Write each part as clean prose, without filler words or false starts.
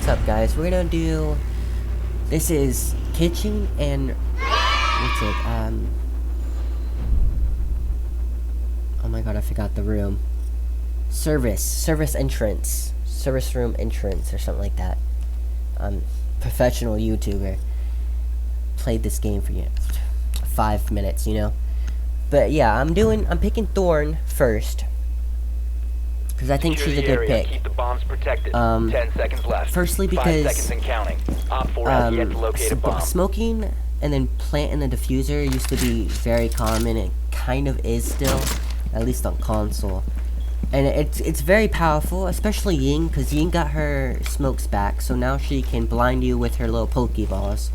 what's up guys? We're gonna do, this is kitchen and, what's it, oh my god, I forgot the room. Service room entrance or something like that. Professional YouTuber. Played this game for 5 minutes, you know? But yeah, I'm picking Thorn first. Because I think she's a good pick. Keep the bombs protected. 10 seconds left. Firstly, because 5 seconds and counting. Op 4 has yet to locate a bomb. Smoking and then planting the diffuser used to be very common. It kind of is still, at least on console. And it's very powerful, especially Ying, because Ying got her smokes back, so now she can blind you with her little pokeballs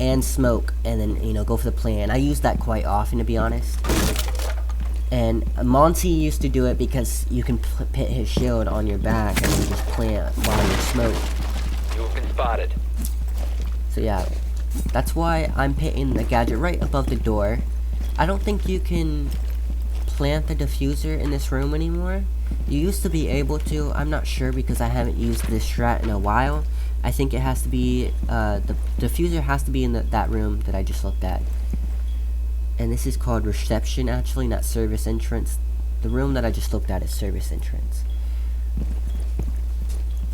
and smoke, and then go for the plant. I use that quite often, to be honest. And Monty used to do it because you can put his shield on your back and then just plant while you smoke. You have been spotted. So yeah, that's why I'm pitting the gadget right above the door. I don't think you can plant the diffuser in this room anymore. You used to be able to. I'm not sure because I haven't used this strat in a while. I think it has to be, the diffuser has to be in that room that I just looked at. And this is called reception, actually, not service entrance. The room that I just looked at is service entrance.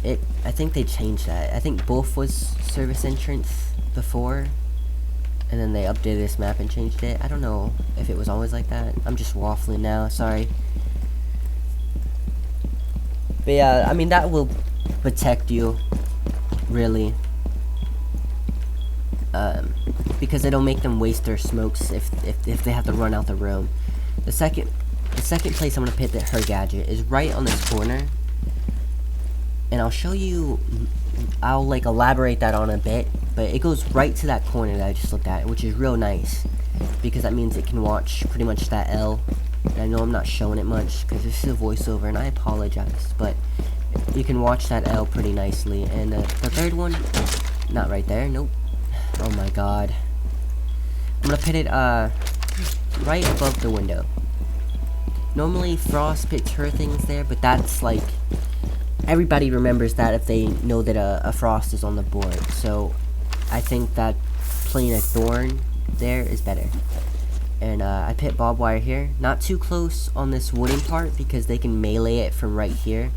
I think they changed that. I think both was service entrance before, and then they updated this map and changed it. I don't know if it was always like that. I'm just waffling now, sorry. But yeah, I mean, that will protect you, really. Because it'll make them waste their smokes if they have to run out the room. The second place I'm gonna put her gadget is right on this corner, and I'll show you. I'll like elaborate that on a bit, but it goes right to that corner that I just looked at, which is real nice because that means it can watch pretty much that L. And I know I'm not showing it much because this is a voiceover, and I apologize, but you can watch that L pretty nicely. And the third one, not right there. Nope. Oh my god. I'm gonna put it right above the window. Normally Frost puts her things there, but that's like, everybody remembers that if they know that a Frost is on the board. So I think that playing a Thorn there is better. And I put barbed wire here, not too close on this wooden part because they can melee it from right here.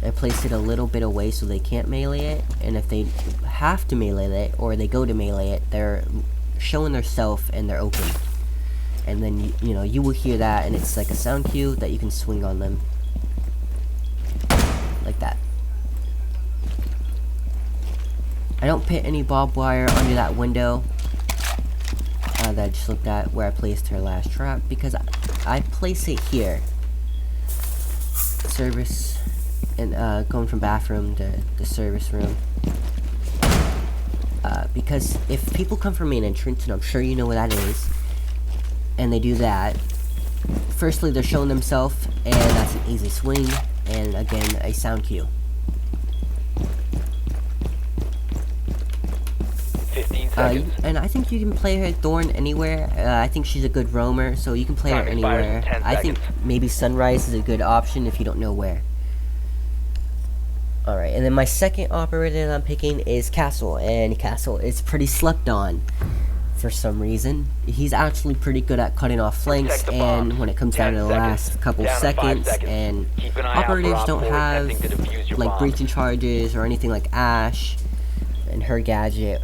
I place it a little bit away so they can't melee it, and if they have to melee it, or they go to melee it, they're showing their self and they're open. And then, you will hear that, and it's like a sound cue that you can swing on them. Like that. I don't put any barbed wire under that window that I just looked at where I placed her last trap, because I place it here. Service. And going from bathroom to the service room. Because if people come from main entrance, and I'm sure you know what that is, and they do that, firstly they're showing themselves, and that's an easy swing, and again, a sound cue. 15 seconds. And I think you can play her Thorn anywhere. I think she's a good roamer, so you can play her anywhere. I think maybe Sunrise is a good option if you don't know where. Alright, and then my second operator that I'm picking is Castle, and Castle is pretty slept on for some reason. He's actually pretty good at cutting off flanks, and when it comes down to the last couple seconds, and operators don't have like breaching charges or anything like Ash and her gadget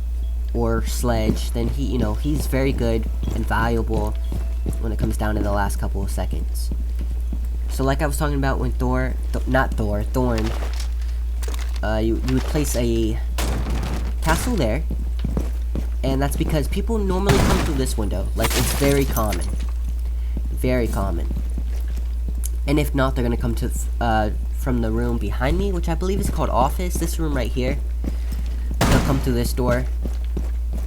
or Sledge, then he's very good and valuable when it comes down to the last couple of seconds. So like I was talking about when Thorn, you would place a castle there, and that's because people normally come through this window. Like, it's very common. Very common. And if not, they're gonna come to from the room behind me, which I believe is called office. This room right here. They'll come through this door.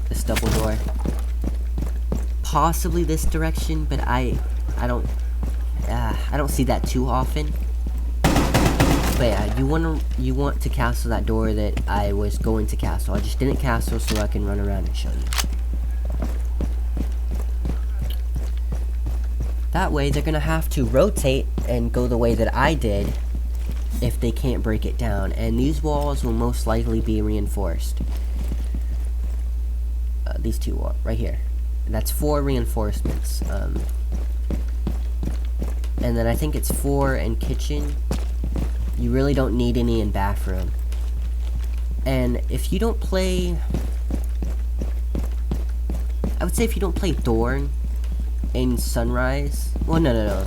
This double door. Possibly this direction, but I don't see that too often. But yeah, you want to castle that door that I was going to castle. I just didn't castle so I can run around and show you. That way they're gonna have to rotate and go the way that I did if they can't break it down, and these walls will most likely be reinforced. These two walls right here. That's 4 reinforcements. And then I think it's 4 in kitchen. You really don't need any in bathroom. And if you don't play, I would say if you don't play Thorn in Sunrise, well, no.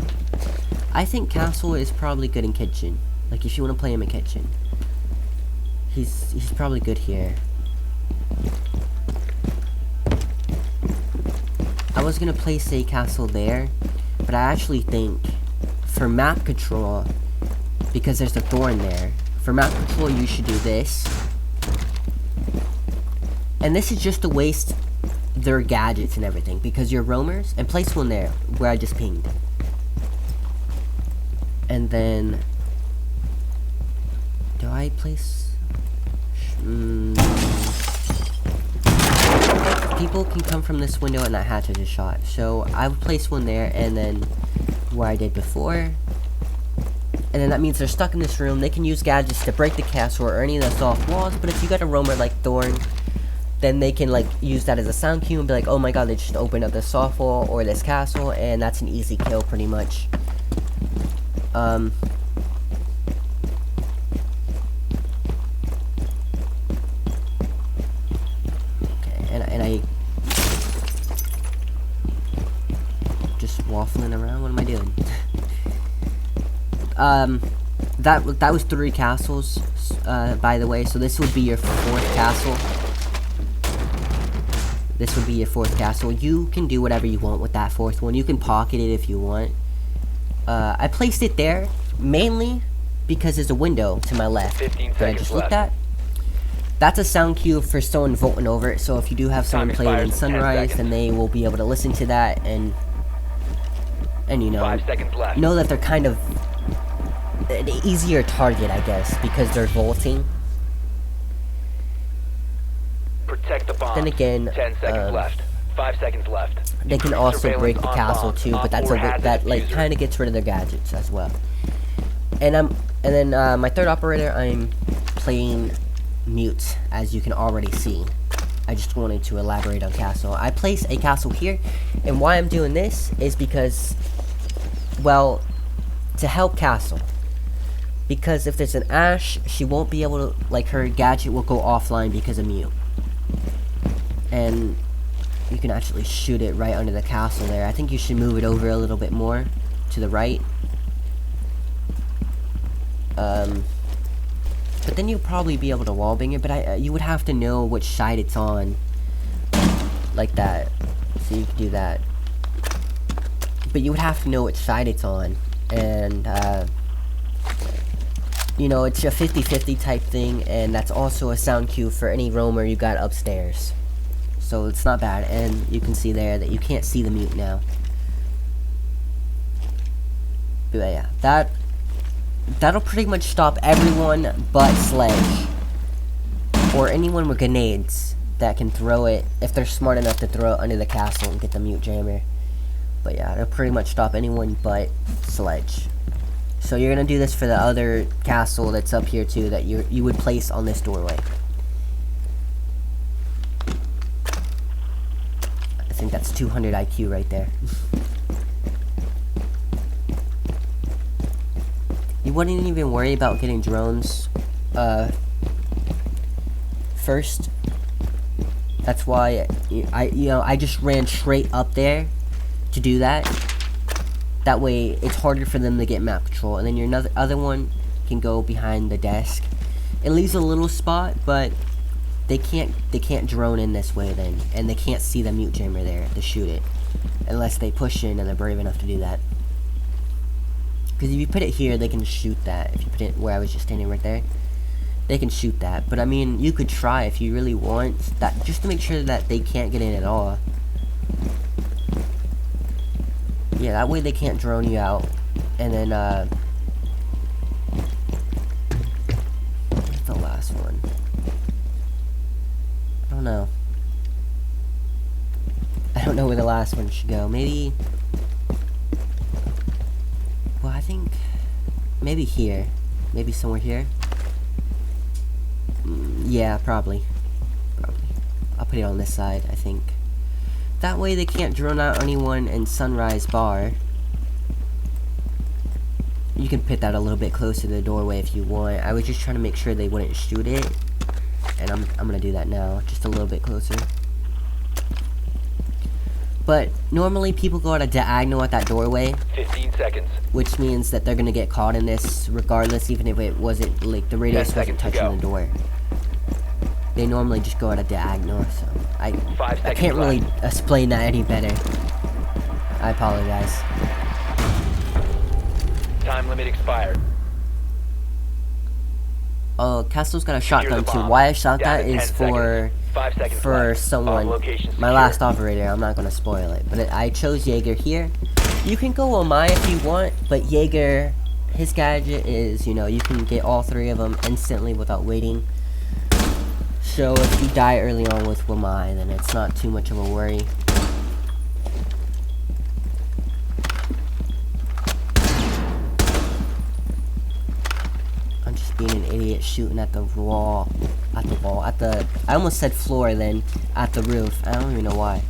I think Castle is probably good in kitchen. Like, if you want to play him in kitchen, he's probably good here. I was gonna place a Castle there, but I actually think for map control, because there's a Thorn there, for map control you should do this. And this is just to waste their gadgets and everything, because you're roamers, and place one there where I just pinged. And then do I place people can come from this window and that hatch I just shot, so I would place one there, and then where I did before, and then that means they're stuck in this room. They can use gadgets to break the castle or any of the soft walls, but if you got a roamer like Thorn, then they can like use that as a sound cue and be like, oh my god, they just opened up this soft wall or this castle, and that's an easy kill pretty much. And I just waffling around. What am I doing? That was 3 castles, by the way. So this would be your 4th castle. This would be your 4th castle. You can do whatever you want with that 4th one. You can pocket it if you want. I placed it there mainly because there's a window to my left 15 that I just seconds looked left. at. That's a sound cue for someone voting over it, so if you do have someone Time playing in expires in 10 Sunrise, then seconds. they will be able to listen to that and you know, 5 seconds left. know that they're kind of an easier target, I guess, because they're vaulting. Protect the bomb. Then again, 10 seconds left. 5 seconds left. they can Increase also surveillance break the on castle bomb. too, Op but that's 4 a has that the like diffuser. kind of gets rid of their gadgets as well. And then my 3rd operator, I'm playing mute, as you can already see. I just wanted to elaborate on castle. I place a castle here, and why I'm doing this is because, well, to help castle. Because if there's an Ash, she won't be able to, like, her gadget will go offline because of mute. And you can actually shoot it right under the castle there. I think you should move it over a little bit more to the right. But then you'll probably be able to wallbang it, but you would have to know which side it's on, like that, so you can do that. But you would have to know which side it's on, and you know, it's a 50-50 type thing, and that's also a sound cue for any roamer you got upstairs. So it's not bad, and you can see there that you can't see the mute now. But yeah, that'll pretty much stop everyone but Sledge, or anyone with grenades that can throw it, if they're smart enough to throw it under the castle and get the mute jammer. But yeah, it'll pretty much stop anyone but Sledge. So you're gonna do this for the other castle that's up here too, that you would place on this doorway. I think that's 200 IQ right there. You wouldn't even worry about getting drones first. That's why I just ran straight up there to do that. That way it's harder for them to get map control, and then your other one can go behind the desk. It leaves a little spot, but they can't drone in this way then, and they can't see the mute jammer there to shoot it unless they push in and they're brave enough to do that. Because if you put it here, they can shoot that. If you put it where I was just standing right there, they can shoot that. But I mean, you could try if you really want that, just to make sure that they can't get in at all. Yeah, that way they can't drone you out. And then, where's the last one? I don't know. I don't know where the last one should go. Maybe... Well, I think maybe here. Maybe somewhere here. Yeah, probably. I'll put it on this side, I think. That way they can't drone out anyone in Sunrise Bar. You can put that a little bit closer to the doorway if you want. I was just trying to make sure they wouldn't shoot it. And I'm gonna do that now, just a little bit closer. But normally people go at a diagonal at that doorway. 15 seconds. Which means that they're gonna get caught in this regardless, even if it wasn't, like, the radius wasn't touching the door. They normally just go at a diagonal, so I can't really explain that any better. I apologize. Time limit expired. Oh, Castle's got a shotgun too. Why I shot that is for someone, my last operator. I'm not gonna spoil it, but I chose Jaeger here. You can go Omai if you want, but Jaeger, his gadget is, you know, you can get all three of them instantly without waiting. So if you die early on with Wamai, then it's not too much of a worry. I'm just being an idiot shooting at the wall. I almost said floor then, at the roof. I don't even know why.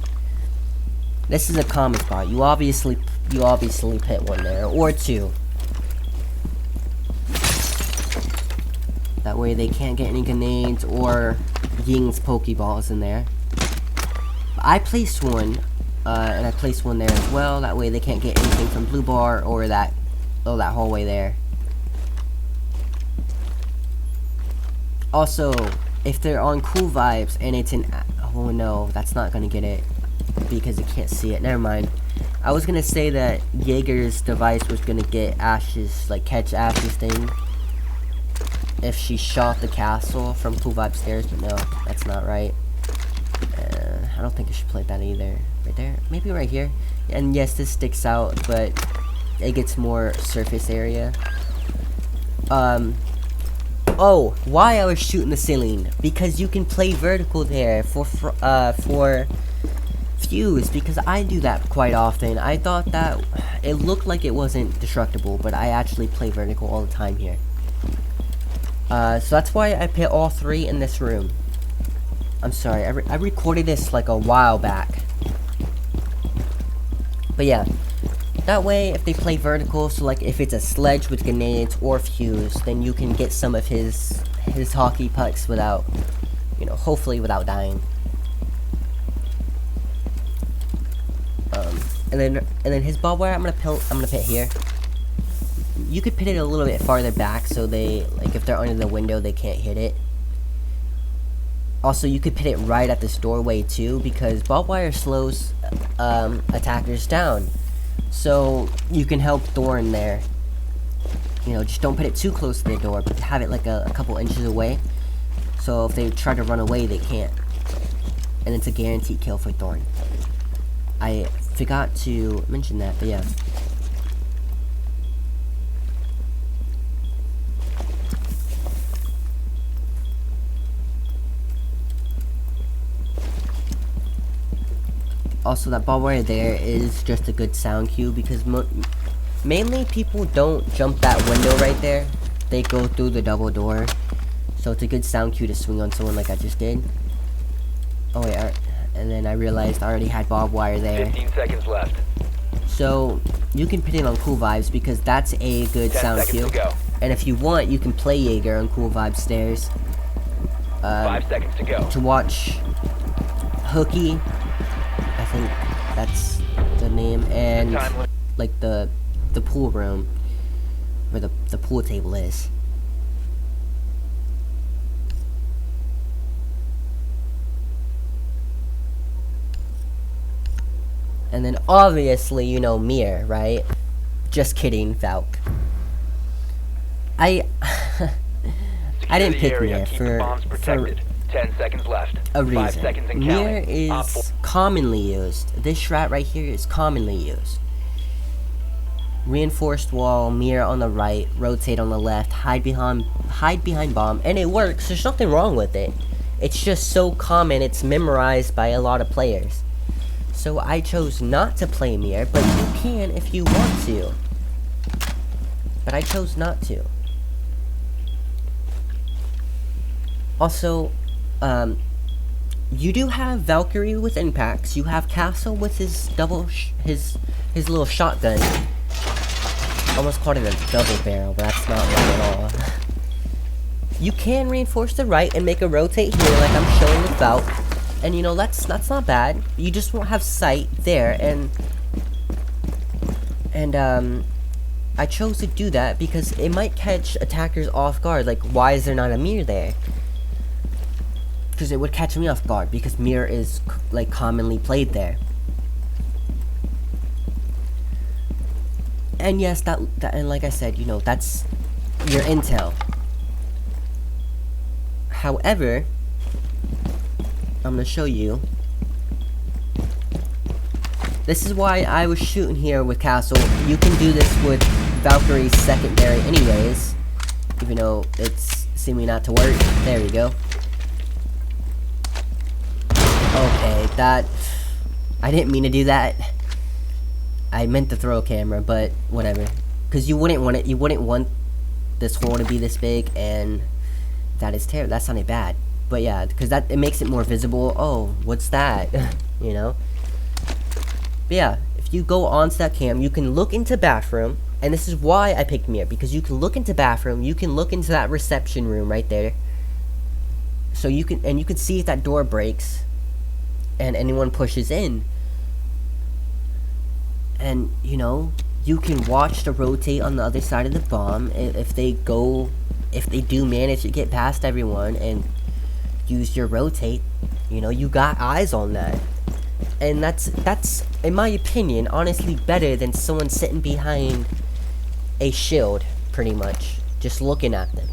This is a common spot. You obviously put one there, or two. That way they can't get any grenades or Ying's Pokeballs in there. I placed one, and I placed one there as well. That way they can't get anything from Blue Bar or that hallway there. Also, if they're on Cool Vibes and it's in... Oh no, that's not gonna get it because it can't see it. Never mind. I was gonna say that Jaeger's device was gonna get Ash's, like, catch Ash's thing if she shot the castle from Cool Vibe stairs, but no, that's not right. I don't think I should play that either. Right there? Maybe right here. And yes, this sticks out, but it gets more surface area. Oh, why I was shooting the ceiling? Because you can play vertical there for Fuse, because I do that quite often. I thought that it looked like it wasn't destructible, but I actually play vertical all the time here. So that's why I put all three in this room. I'm sorry, I recorded this like a while back. But yeah, that way if they play vertical, so like if it's a sledge with grenades or Fuse, then you can get some of his hockey pucks without, you know, hopefully without dying. And then his barbed wire I'm gonna put here. You could put it a little bit farther back so they, like, if they're under the window, they can't hit it. Also, you could put it right at this doorway too, because barbed wire slows attackers down. So you can help Thorn there. You know, just don't put it too close to the door, but have it like a couple inches away. So if they try to run away, they can't. And it's a guaranteed kill for Thorn. I forgot to mention that, but yeah. Also, that barbed wire there is just a good sound cue, because mainly people don't jump that window right there. They go through the double door. So it's a good sound cue to swing on someone like I just did. Oh wait, and then I realized I already had barbed wire there. 15 seconds left. So you can put it on Cool Vibes, because that's a good sound cue. And if you want, you can play Jaeger on Cool Vibes stairs. 5 seconds to go. To watch Hooky, I think that's the name, and like the pool room where the pool table is. And then obviously, you know, Mir, right? Just kidding, Valk. I didn't pick Mir for 10 seconds left. A 5 reason. seconds and Mir counting. is commonly used. This strat right here is commonly used. Reinforced wall, Mir on the right, rotate on the left, hide behind bomb, and it works. There's nothing wrong with it. It's just so common, it's memorized by a lot of players. So I chose not to play Mir, but you can if you want to. But I chose not to. Also, you do have Valkyrie with impacts. You have Castle with his his little shotgun. Almost called it a double barrel, but that's not right at all. You can reinforce the right and make a rotate here, like I'm showing with Valk, and you know that's not bad. You just won't have sight there, and I chose to do that because it might catch attackers off guard. Like, why is there not a mirror there? Because it would catch me off guard because mirror is like commonly played there. And yes, that and like I said, you know, that's your intel. However, I'm gonna show you. This is why I was shooting here with Castle. You can do this with Valkyrie's secondary anyways, even though it's seeming not to work. There we go. Okay, that... I didn't mean to do that. I meant to throw a camera, but whatever. Because you wouldn't want it. You wouldn't want this hole to be this big, and that is terrible. That sounded bad. But yeah, because that it makes it more visible. Oh, what's that? You know? But yeah, if you go onto that cam, you can look into bathroom, and this is why I picked mirror, because you can look into bathroom, you can look into that reception room right there. So you can see if that door breaks, and anyone pushes in. And, you know, you can watch the rotate on the other side of the bomb if they do manage to get past everyone and use your rotate. You know, you got eyes on that. And that's in my opinion, honestly better than someone sitting behind a shield, pretty much, just looking at them.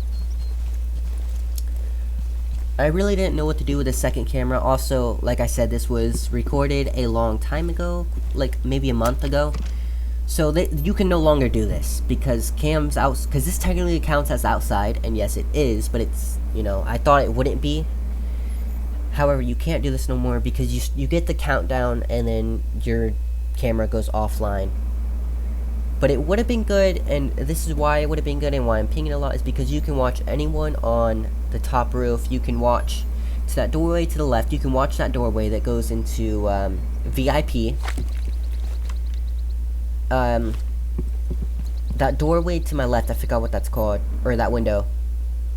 I really didn't know what to do with the second camera. Also, like I said, this was recorded a long time ago, like maybe a month ago. So you can no longer do this because cams out, because this technically counts as outside, and yes, it is, but it's, you know, I thought it wouldn't be. However, you can't do this no more because you get the countdown and then your camera goes offline. But it would have been good, and this is why it would have been good and why I'm pinging a lot, is because you can watch anyone on the top roof. You can watch to that doorway to the left. You can watch that doorway that goes into VIP. That doorway to my left, I forgot what that's called. Or that window.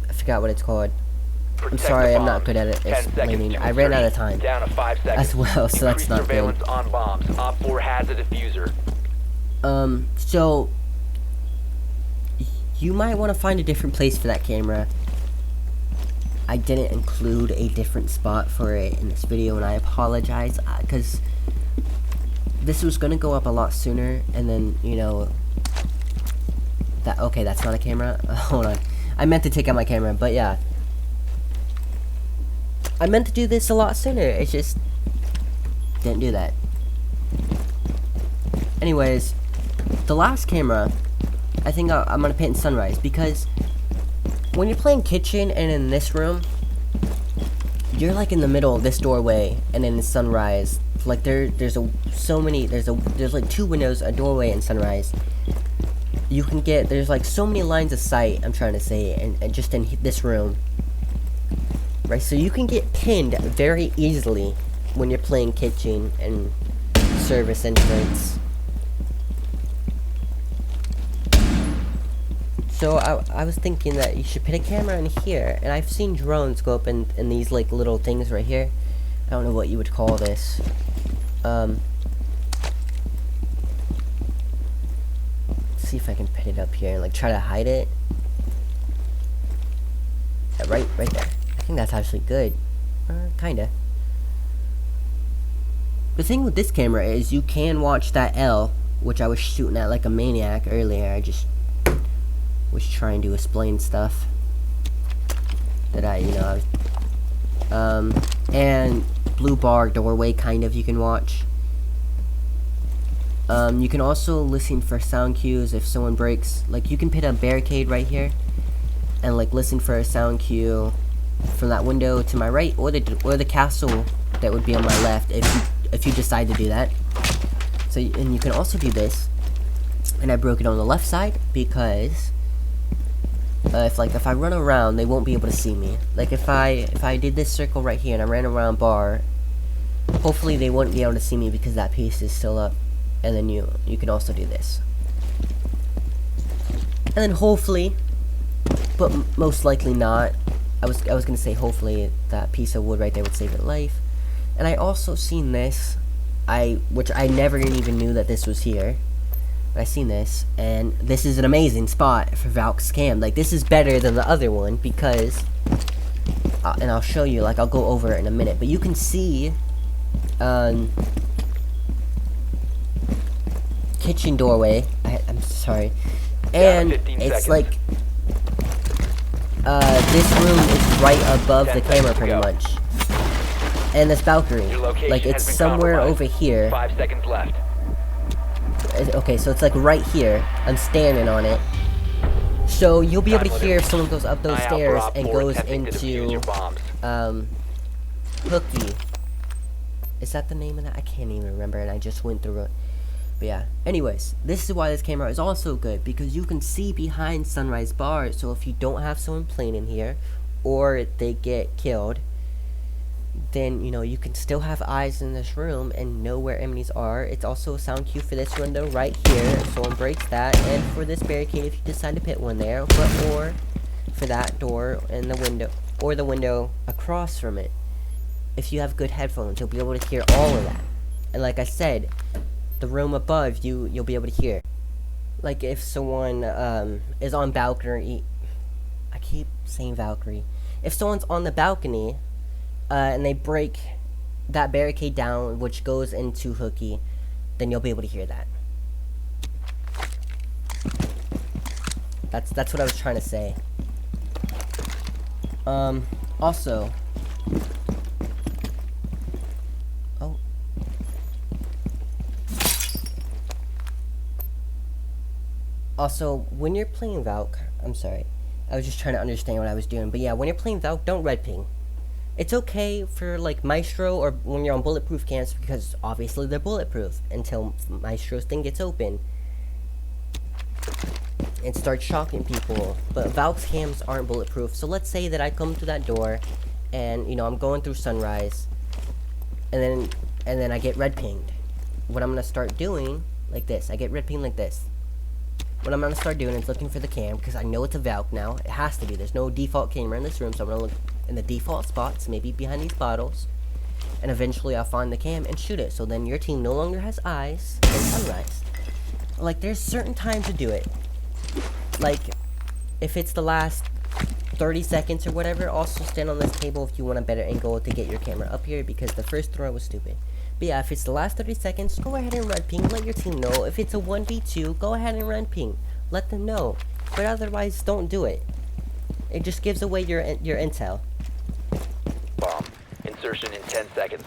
I forgot what it's called. I'm sorry, I'm not good at it explaining. I ran out of time down to 5 seconds. as well, so that's not good. Surveillance on bombs. Op 4 has a diffuser. So you might want to find a different place for that camera. I didn't include a different spot for it in this video, and I apologize, because this was gonna go up a lot sooner, and then, you know, okay, that's not a camera. Hold on, I meant to take out my camera, but yeah, I meant to do this a lot sooner. It just didn't do that. Anyways, the last camera, I think I'm gonna put in sunrise, because when you're playing kitchen and in this room, you're like in the middle of this doorway and in sunrise. Like there's like 2 windows, a doorway, and sunrise. You can get, there's like so many lines of sight, I'm trying to say, and just in this room. Right, so you can get pinned very easily when you're playing kitchen and service entrance. So I was thinking that you should put a camera in here, and I've seen drones go up in these like little things right here. I don't know what you would call this. Let's see if I can put it up here and like try to hide it. Yeah, right there. I think that's actually good. Kinda. The thing with this camera is you can watch that L, which I was shooting at like a maniac earlier. I just was trying to explain stuff that and blue bar doorway, kind of, you can watch. You can also listen for sound cues if someone breaks. Like, you can put a barricade right here and like listen for a sound cue from that window to my right, or the castle that would be on my left, if you decide to do that. So, and you can also do this, and I broke it on the left side because if I run around, they won't be able to see me. Like if I did this circle right here and I ran around bar, hopefully they wouldn't be able to see me because that piece is still up. And then you can also do this. And then hopefully, but most likely not. I was gonna say hopefully that piece of wood right there would save your life. And I also seen this, which I never even knew that this was here. But I seen this, and this is an amazing spot for Valk's cam. Like this is better than the other one because, and I'll show you. Like I'll go over it in a minute. But you can see, kitchen doorway. I'm sorry, and it's like, this room is right above the camera pretty much. And this balcony, like it's somewhere over here. 5 seconds left. Okay, so it's like right here. I'm standing on it. So you'll be able to hear if someone goes up those stairs and goes into, Hooky. Is that the name of that? I can't even remember, and I just went through it. But yeah, anyways, this is why this camera is also good, because you can see behind Sunrise Bar, so if you don't have someone playing in here, or they get killed, then, you know, you can still have eyes in this room and know where enemies are. It's also a sound cue for this window right here, if someone breaks that, and for this barricade if you decide to put one there, or for that door and the window, or the window across from it. If you have good headphones, you'll be able to hear all of that. And like I said, the room above you'll be able to hear. Like if someone is on balcony, I keep saying Valkyrie. If someone's on the balcony, and they break that barricade down, which goes into Hooky, then you'll be able to hear that. That's what I was trying to say. Also, also, when you're playing Valk, I'm sorry, I was just trying to understand what I was doing, but yeah, when you're playing Valk, don't red ping. It's okay for like Maestro or when you're on bulletproof cams, because obviously they're bulletproof until Maestro's thing gets open and starts shocking people. But Valk's cams aren't bulletproof. So let's say that I come through that door and, you know, I'm going through Sunrise, and then I get red pinged. What I'm gonna start doing like this, I get red pinged like this. What I'm gonna start doing is looking for the cam, because I know it's a Valk now. It has to be. There's no default camera in this room, so I'm gonna look in the default spots, maybe behind these bottles, and eventually I'll find the cam and shoot it. So then your team no longer has eyes in Sunrise. Like there's certain times to do it. Like if it's the last 30 seconds or whatever, also stand on this table if you want a better angle to get your camera up here, because the first throw was stupid. But yeah, if it's the last 30 seconds, go ahead and red ping, let your team know. If it's a 1v2, go ahead and red ping, let them know. But otherwise, don't do it. It just gives away your intel. Bomb. Insertion in 10 seconds.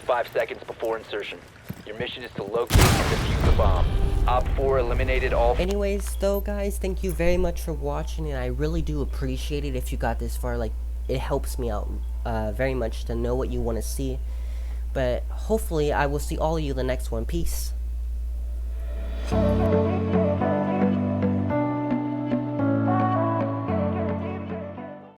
5 seconds before insertion. Your mission is to locate and defuse the bomb. Op 4 eliminated all. Anyways, though, guys, thank you very much for watching, and I really do appreciate it if you got this far. Like, it helps me out very much to know what you want to see. But hopefully, I will see all of you in the next one. Peace.